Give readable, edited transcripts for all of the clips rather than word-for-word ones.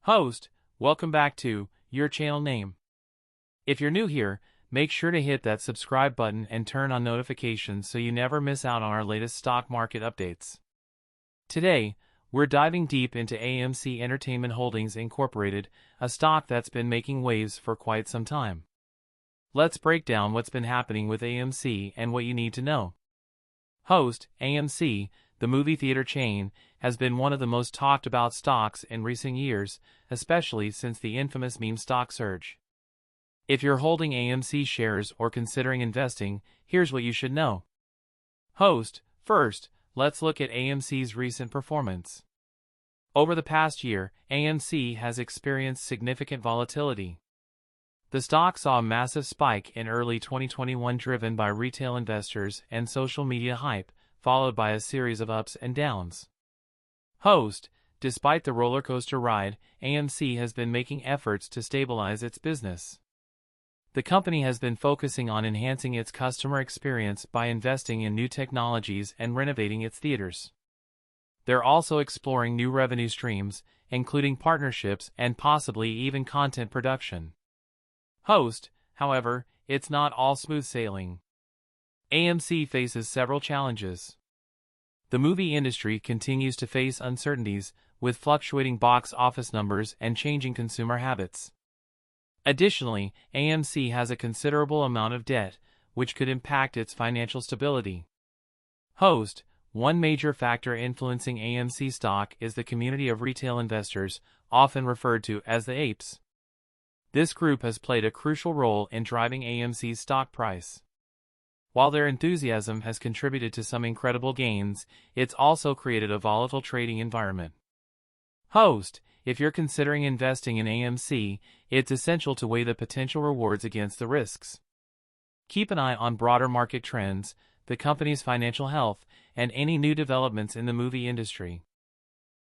Host, welcome back to your channel name. If you're new here, make sure to hit that subscribe button and turn on notifications so you never miss out on our latest stock market updates. Today, we're diving deep into AMC Entertainment Holdings Incorporated, a stock that's been making waves for quite some time. Let's break down what's been happening with AMC and what you need to know. Host, AMC, the movie theater chain, has been one of the most talked about stocks in recent years, especially since the infamous meme stock surge. If you're holding AMC shares or considering investing, here's what you should know. Host, first, let's look at AMC's recent performance. Over the past year, AMC has experienced significant volatility. The stock saw a massive spike in early 2021 driven by retail investors and social media hype, followed by a series of ups and downs. Host, despite the roller coaster ride, AMC has been making efforts to stabilize its business. The company has been focusing on enhancing its customer experience by investing in new technologies and renovating its theaters. They're also exploring new revenue streams, including partnerships and possibly even content production. Host, however, it's not all smooth sailing. AMC faces several challenges. The movie industry continues to face uncertainties, with fluctuating box office numbers and changing consumer habits. Additionally, AMC has a considerable amount of debt, which could impact its financial stability. Host, one major factor influencing AMC stock is the community of retail investors, often referred to as the apes. This group has played a crucial role in driving AMC's stock price. While their enthusiasm has contributed to some incredible gains, it's also created a volatile trading environment. Host, if you're considering investing in AMC, it's essential to weigh the potential rewards against the risks. Keep an eye on broader market trends, the company's financial health, and any new developments in the movie industry.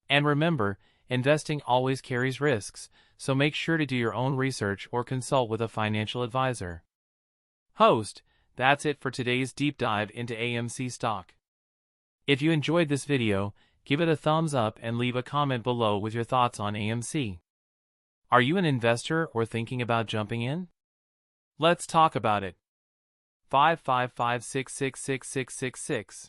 And remember, investing always carries risks, so make sure to do your own research or consult with a financial advisor. Host, that's it for today's deep dive into AMC stock. If you enjoyed this video, give it a thumbs up and leave a comment below with your thoughts on AMC. Are you an investor or thinking about jumping in? Let's talk about it. 555666666